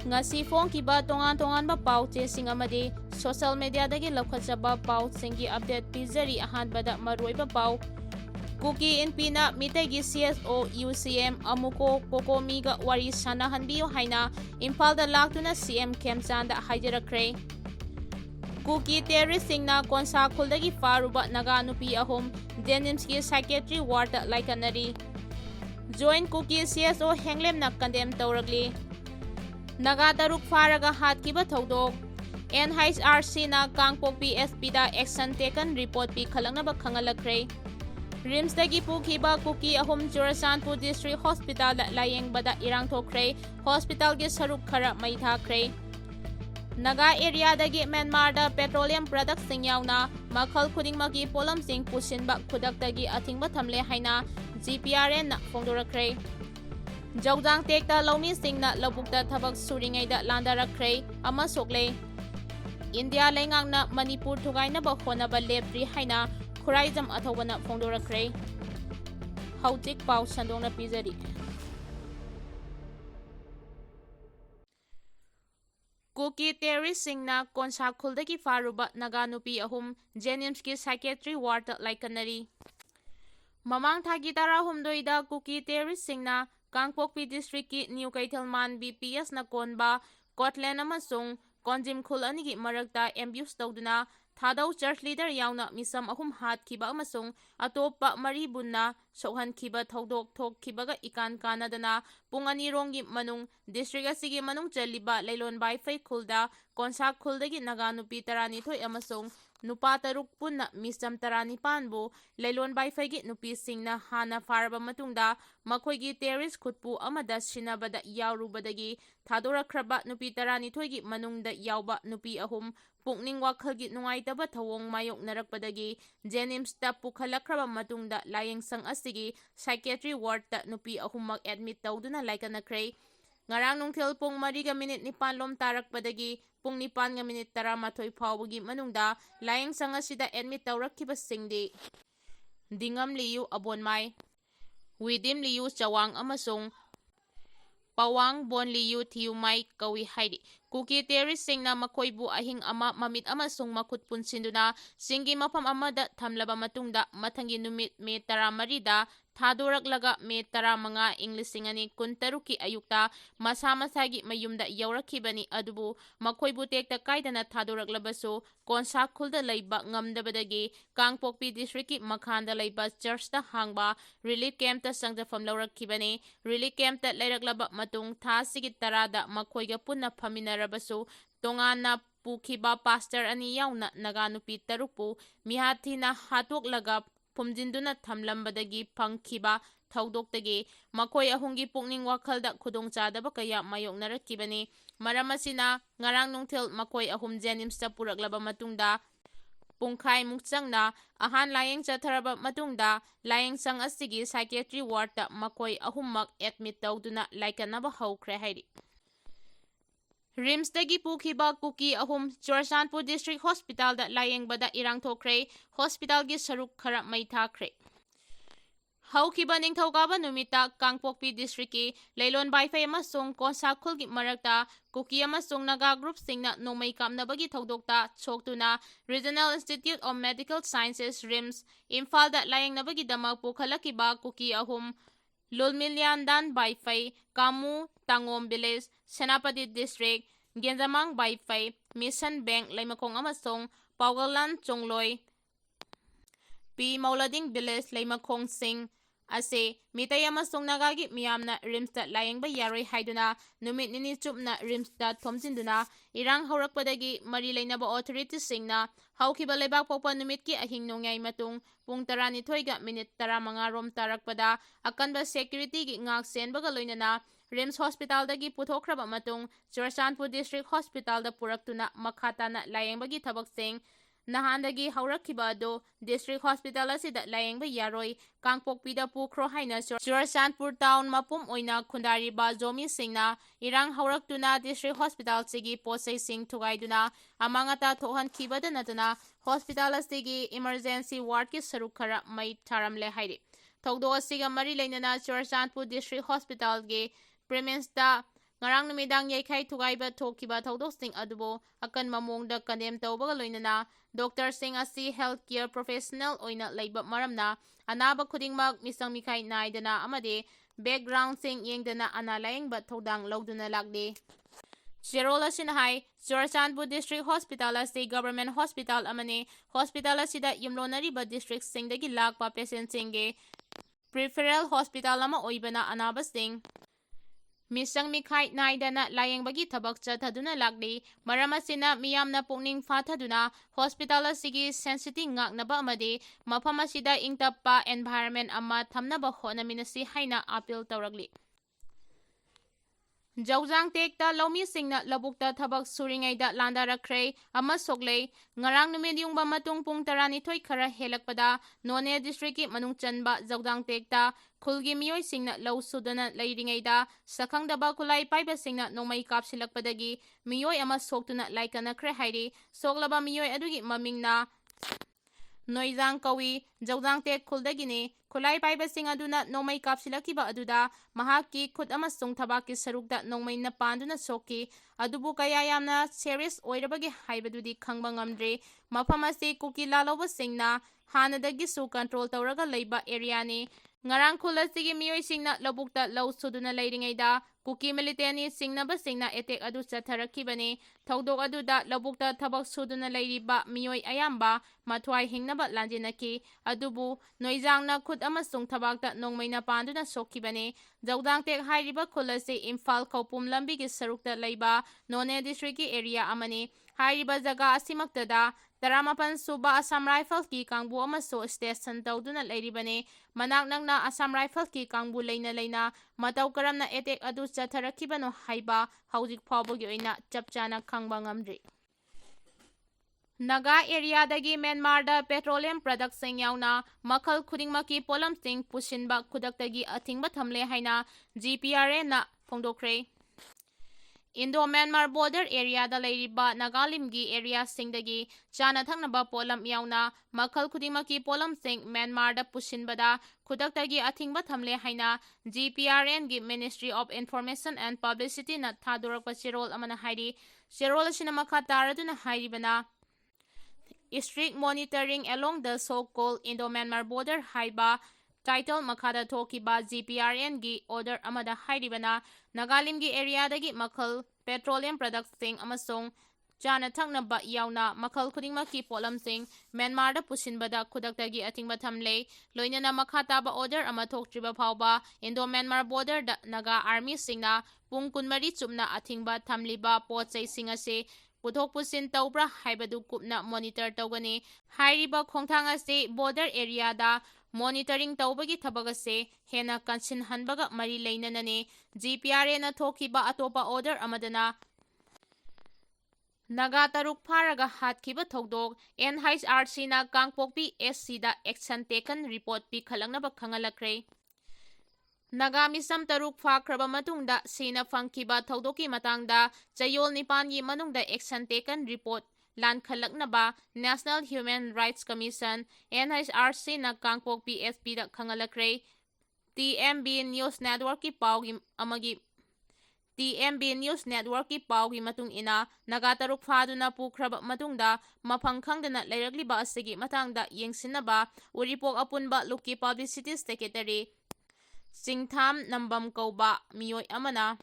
ngasi fongkiba tongan-tonganba pau-chesing amadi social media-dagi lawkhatjaba pau-singgi update pizari ahanbada maruoiba pau Kuki Inpina Meitei CSO UCM Amuko Kokomiga wari sanahanbiyo haina Imphalda laktuna CM Khemchanda haijarakre Kuki terroristsingna Konsakhulda faruba Naga nupi ahom Denimski Psychiatry Ward laikanari Joint Kuki CSO Henglemna condemn tawragli Naga taruk faraga hatkiba thodok NHRC na Kangpokpi SP da action taken report pi khalangnaba khangalakre Rims dagi pukhiba Kuki ahom Churchandpur District Hospital layengba Erang thokre hospital ge saruk khara mai thakre Naga area dagi Myanmar da petroleum products sing yauna makhal khudingmaki polam sing pusinba khudak dagi athingba thamle haina GPRN na phongdorakre Joujangtek da lomi singna labukta thabak suringai da landarakre ama Sokle India lengangna Manipur thugaina ba khonaba lepri haina Khuraizam athobana phongdorakre hautik pau sandongna pizari Kuki terroristsingna Konsakhulda faruba Naga nupi ahum Jenimski Psychiatry Ward laikanari Mamang thagi tara humdoida Kuki terroristsingna Kangpokpi District ki New Kaithalman BPS na konba Kotlen amasung Konjimkhul anigi marakta abuse tawduna Thadau church leader yauna misam ahum hatkhiba amasung atopa maribunna sokhankhiba thodok thokhibaga ikan kanadana pung anironggi manung district asigi manung chaliba leilon bai fai khulda konsak khuldagi naga nupi tarani thoi amasung nupa taruk punna misam tarani panbu leilon bai fai gi nupi singna hana faraba matungda makhoigi terrorist khutpu amada sinabada yaurubadagi thadorakraba nupi tarani thoigi manungda yauba nupi ahum Pukning wakhalgi nungaitaba thawong mayok narakpadagi Jenimsta pukhalakraba matungda layengsang asigi psychiatry ward ta nupi ahumak admit tawduna laikanakre ngarang nungthil pung 4:9 lom tarakpadagi pung 9:13 fawbagi manungda layengsang asida admit tawrakhiba singdi Dingam Liu Abonmai Widim Liu Chawang amasung Pawang Bon Liu Thiumai kawi haidi Kuki terroristsingna makoibu ahing ama mamit amasung makut punsinduna singi mapam amada thamlaba matungda mathangi numit me 13 da thadoraklaga me 15 inglisingani kuntaruki ayukta masa-masagi mayumda yaurakhibani adubu makoibu tekta kaidana thadoraklabasu Konsakhulda leiba ngamdabadagi Kangpokpi district makhanda leiba church ta hangba relief camp ta sangdafam laurakhibani relief camp ta leiraklaba matung tha sigi 10 da makoiga punna phaminarabasu tongana pukhiba pastor ani yauna naga nupi tarukpu mihathina hatoklaga phumjinduna thamlambadagi phangkhiba thaudoktage makoi ahungi pukning wakhalda khudongchadaba kaya mayoknarakibani maram asina ngarang nungthil makoi ahum Jenimsta puraklaba matungda pungkhai mukchangna ahan layeng chatharaba matungda layengsang asigi psychiatry ward ta makoi ahummak admit tawduna laikanaba haukhre hairi Rims dagi pukhiba Kuki ahum Churchandpur District Hospital da layengbada Erang thokre hospital gi saruk khara mai thakre Haukiba ningthokaba numita Kangpokpi District ki leilon baifai amasung Konsakhul gi marakta Kuki amasung Naga group singna Nongmei Kapnaba gi thodokta choktuna Regional Institute of Medical Sciences RIMS Imphal da layengnaba gi damak pukhalakiba Kuki ahum Lulmilyandan baifai Kamu Tangom Village Senapati District Genzamang baifai Mission Bank Laimakong amasung Paugalan Chongloi P Maulading Village Laimakong Sing ase Meitei amasung Nagagi miyamna rimsta layengba yaroi haiduna numit nini chupna rimsta thomjinduna irang haurakpadagi mari lainaba authorities singna haukiba lebak pokpa numit ki ahing nongyai matung pung 12:15 rom tarakpada akanba security gi ngak senbaga loinana Rims Hospital dagi puthokraba matung Churchandpur District Hospital da puraktuna makhatana layengbagi thabak sing Nahandagi haurakhiba ado District Hospital asida layengba yaroi Kangpokpi da pukhro haina Churchandpur town mapum oina khundariba zomi singna irang hauraktuna District Hospital sigi posai sing thugaiduna amangata thohankhiba natana hospital asigi emergency ward ki saruk khara mai tharamle hairi thogdo asiga mari leinana Churchandpur District Hospital ge premises da ngarang numidang yaikhai thugaiba thokkiba thodosing adubo akan mamongda condemn tawbaga loinana doctor sing asi healthcare professional oina leiba maramna anaba khudingmak misang mikhai naidana amade background sing yengdana ana layengba thodang lawduna lakde Cherola Sinhai, Churchandpur District Hospital asi Government Hospital amane hospital asida yumlonariba district singdagi lakpa patient singge preferal hospital ama oibana anaba sing Misang mikhai naidana layengbagi thabak chathaduna lakli maram asina miyamna pukning fathaduna hospital asigi sensitive ngaknaba amade mafam asida ingtappa environment ama thamnaba honaminasi haina appeal tawragli Joujangtek ta lomi singna labukta thabak suringaida landarakre ama Sokle ngarang numid yungba matung pung 12 khara helakpada None district ki manung chanba Joujangtek ta khulgi miyoi singna law sudana leiringaida sakhangdaba kulai paiba singna Nongmei Kapsilakpadagi miyoi ama soktuna laikanakre hairi soklaba miyoi adugi mamingna Noijang kawi Joujangtek khuldagine khulai paiba sing aduna Nongmei Kapsilakiba aduda mahaki khut amasung thabaki sarukda Nongmei na panduna soki adubu kaya yamna serious oirabagi haibadudi khangba ngamdre mafam ase Kuki Lan loba singna hanadagi su control tawraga leiba area ni ngarang khulasigi miyoi singna labukta law suduna leiringaida Kuki militani singnaba singna attack adu chatharakibane thodok aduda labukta thabak suduna leiriba miyoi ayamba mathwai hingnaba lanjinaki adubu noijangna khut amasung thabakta nongmeina panduna sokibane Joujangtek hairiba khulase Imphal Khopum lambi gi sarukta leiba None district ki area amane hairiba jaga asimaktada 18 suba Assam Rifles ki kangbu amaso station tawduna leiribane manak nangna Assam Rifles ki kangbu leina mataw karamna attack adu chatharakibano haiba haujik phawbagi oina chapchana khangba ngamdri Naga area dagi Myanmar da petroleum products sing yauna makhal khudingmaki polam sing pushinba khudaktagi athingba thamle haina GPRA na phongdokre Indo-Myanmar border area da leiriba Nagalimgi area singdagi chana thaknaba polam yauna makhal khudingmaki polam sing Myanmar da pushinbada khudaktagi athingba thamle haina GPRN gi Ministry of Information and Publicity na thadorakpa chirol amana hairi chirol asina makha taraduna hairibana strict monitoring along the so-called Indo-Myanmar border haiba title makada thokiba GPRN gi order amada hairibana Nagalimgi area dagi makhal petroleum products sing amasong chana thaknaba yauna makhal khudingmaki polam sing Myanmar da pushinbada khudaktagi athingba thamle loinana makhataba order ama thoktriba phawba Indo-Myanmar border da Naga army singna pung 12 chumna athingba thamliba pochai singase puthok pusin tawbra haibadu kupna monitor tawgani hairiba khongthang ase border area da monitoring tawbagi thabagase hena kansin hanbaga mari leinanane GPRA na thokiba atopa order amadana Naga taruk pharaga hatkiba thodok NHRC na kangpokpi SC da action taken report pi khalangnaba khangalakre Naga misam taruk phakraba matungda sina phangkiba thodoki matangda chayol nipan gi manungda action taken report lan khalaknaba National Human Rights Commission NHRC na kangpok PSP da khangalakre TMB News Network ki pawgi amagi TMB News Network ki pawgi matung ina Naga taruk phaduna pukhraba matungda mafang khangdana leiragliba asigi matangda yengsinaba uripok apunba luki publicity secretary Singtham Nambam Kauba miyoi amana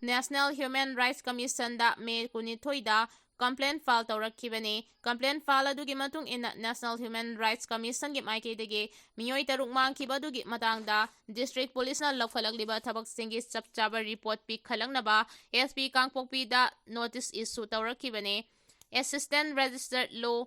National Human Rights Commission da May 12 da complaint file tawrakkibane complaint file adugi matung ina National Human Rights Commission gi maikaidagi miyoi taruk mangkiba dugi matangda district police na lawfalagliba thabak singi chapchaba report pi khalangnaba SP kangpokpi da notice issue tawrakkibane Assistant Registered Law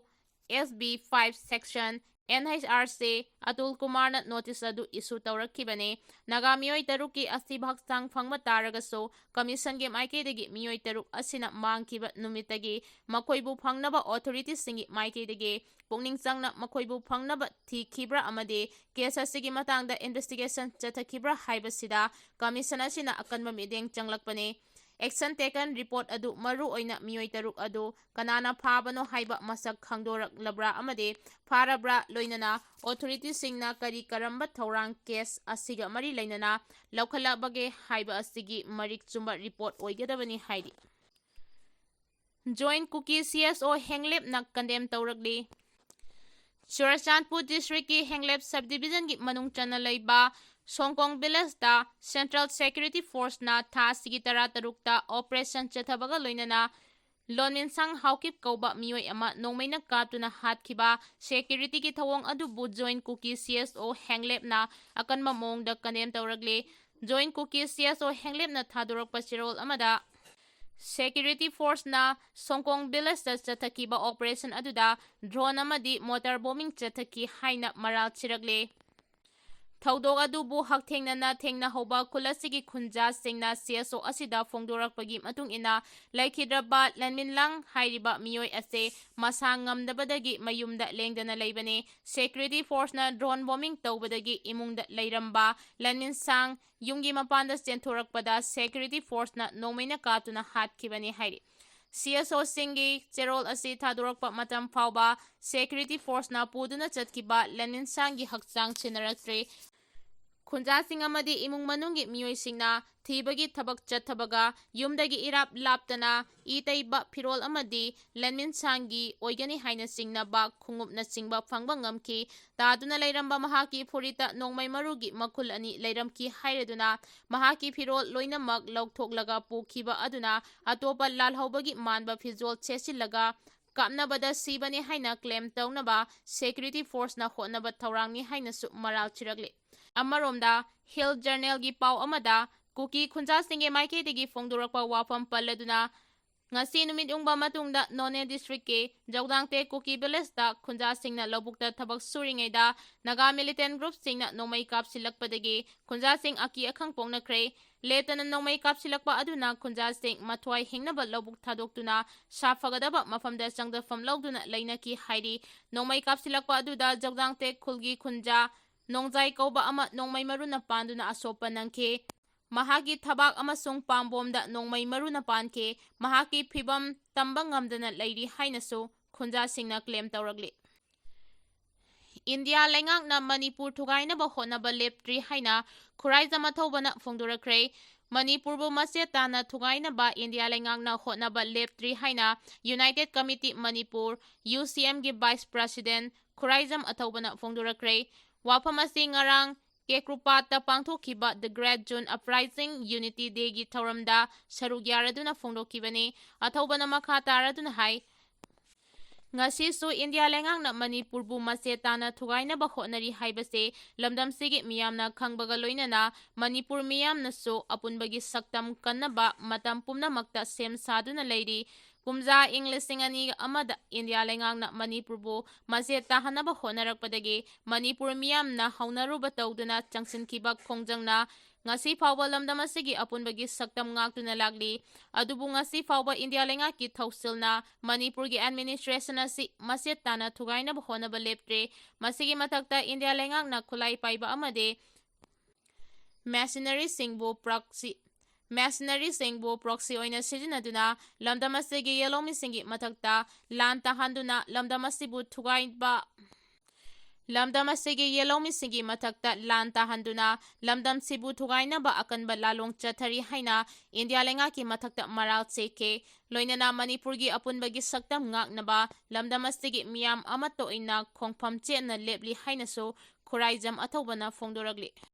SB 5 section NHRC Atul Kumar na notice adu issue tawrakkibane Naga miyoi taruki asibhak sang phangma taragaso commission ge maikaidagi miyoi taruk asina mangkiba numitagi makoibu phangnaba authorities singi maikaidagi pungning changna makoibu phangnaba thikibra amade case asigi matangda investigation chathakibra haibasida commission asina akanba mideng changlakpane action taken report adu maru oina mioi taruk adu kanana phabano haiba masak khangdoraklabra amade pharabra loinana authority singna kari karamba thorang case asiga mari lainana laukhalabage haiba asigi marik chumba report oigedabani haidi joint Kuki CSO henglep nak condemn tawrakli Churchandpur district ki henglep subdivision ki manung chana laiba Songkong village da Central Security Force na tha sigi tara tarukta operation chathabaga loinana Lonmin sang haukip kauba mioi ama nongmei na kaptuna hatkiba security ki thawong adubu joint Kuki CSO henglep na akan mamong da condemn tawrakli joint Kuki CSO henglep na thadorak pasirol amada Security Force na Songkong village da chathakiba operation aduda drone amadi motor bombing chathaki haina maral chiragle Thaudok adubu hakthengna thengna hoba kulasigi khunja singna CSO asida fongdorakpagi matung ina laikhidraba lanminlang hairiba mioi ase masang ngamdabadagi mayumda lengdana leibane Security Force na drone bombing tawbadagi imungda leiramba lanminsang yumgi mapanda chentorakpada Security Force na nongmeina kaptuna hatkibani hairi CSO singi cherol asi thadorakpa matam phawba Security Force na puduna chatkiba lanminsangi hakchang chinaraktre Khunja sing amadi imung manunggi mioi singna thibagi thabak chathabaga yumdagi irap laptana itaiba phirol amadi lanmin sangi oigani haina singna ba khungup na singba phangba ngamki taduna leiramba mahaki phorita nongmai marugi makul ani leiramki haireduna mahaki phirol loinamak laukthok pukhiba aduna atopa lalhaubagi manba phizol chesilaga kapnabada sibani haina claim tawnaba Security Force na hotnaba thawrangni haina su maral chiragli Amaromda Hill Journal gi pau amada Kuki khunja singe maiketegi fongdorakpa wafam palladuna ngasi numit ungba matungda None district ke Joujangtek Kuki village da khunja singna lobukta thabak suringeda Naga militant group singna Nongmei Kapsilakpadagi khunja sing aki akhang pongnakre leptana Nongmei Kapsilakpa aduna khunja sing mathwai hingnaba lobuk thadoktuna safagadaba mafamda changdafam lawduna lainaki hairi Nongmei Kapsilakpa aduda Joujangtek khulgi khunja Nongjai kauba ama nongmai maruna panduna asopa nangke mahagi thabak amasung pambomda nongmai maruna panke mahaki phibam tamba ngamdana leiri hainasu khunja singna claim tawragli India lengak na Manipur thugaina ba honaba leptri haina khuraizama thobana fongdorakre Manipur bu masetana thugaina ba India lengak na honaba leptri haina United Committee Manipur UCM gi Vice President khuraizam athobana fongdorakre Wapamasi ngarang kekrupata pangthokhiba The Great June Uprising Unity Day gi thauramda saruk yaraduna fongdokhibani athobana makha taraduna hai ngasi su India lengakna Manipur bu masetana thugaina ba honari haibase lamdam sigi miyamna khangbaga loinana Manipur miyamna su apunbagi saktam kannaba matam pumnamakta sem saduna leiri Kumja Englishing ani amada India lengakna Manipur bu maset tahanaba honarakpadagi Manipur miyamna haunaruba tawduna changsinkhiba khongjangna ngasi phawba lamdam asigi apunbagi saktam ngaktuna lagli adubu ngasi phawba India lengaki thausilna Manipur gi administration asi maset tana thugaina ba honaba leptre masigi mathakta India lengakna khulai paiba amade machinery singbu proxy oina sijinaduna lamdamasigi yelomi singi mathakta lan tahanduna lamdamasibu thugaiba lamdamasigi yelomi singi mathakta lan tahanduna lamdamsibu thugaina ba akanba lalong chathari haina India lengaki mathakta maral cheke loinana Manipurgi apunbagi saktam ngaknaba lamdamasigi miyam amato ina khongpham chena lepli hainaso khuraijam athobana fongdoragli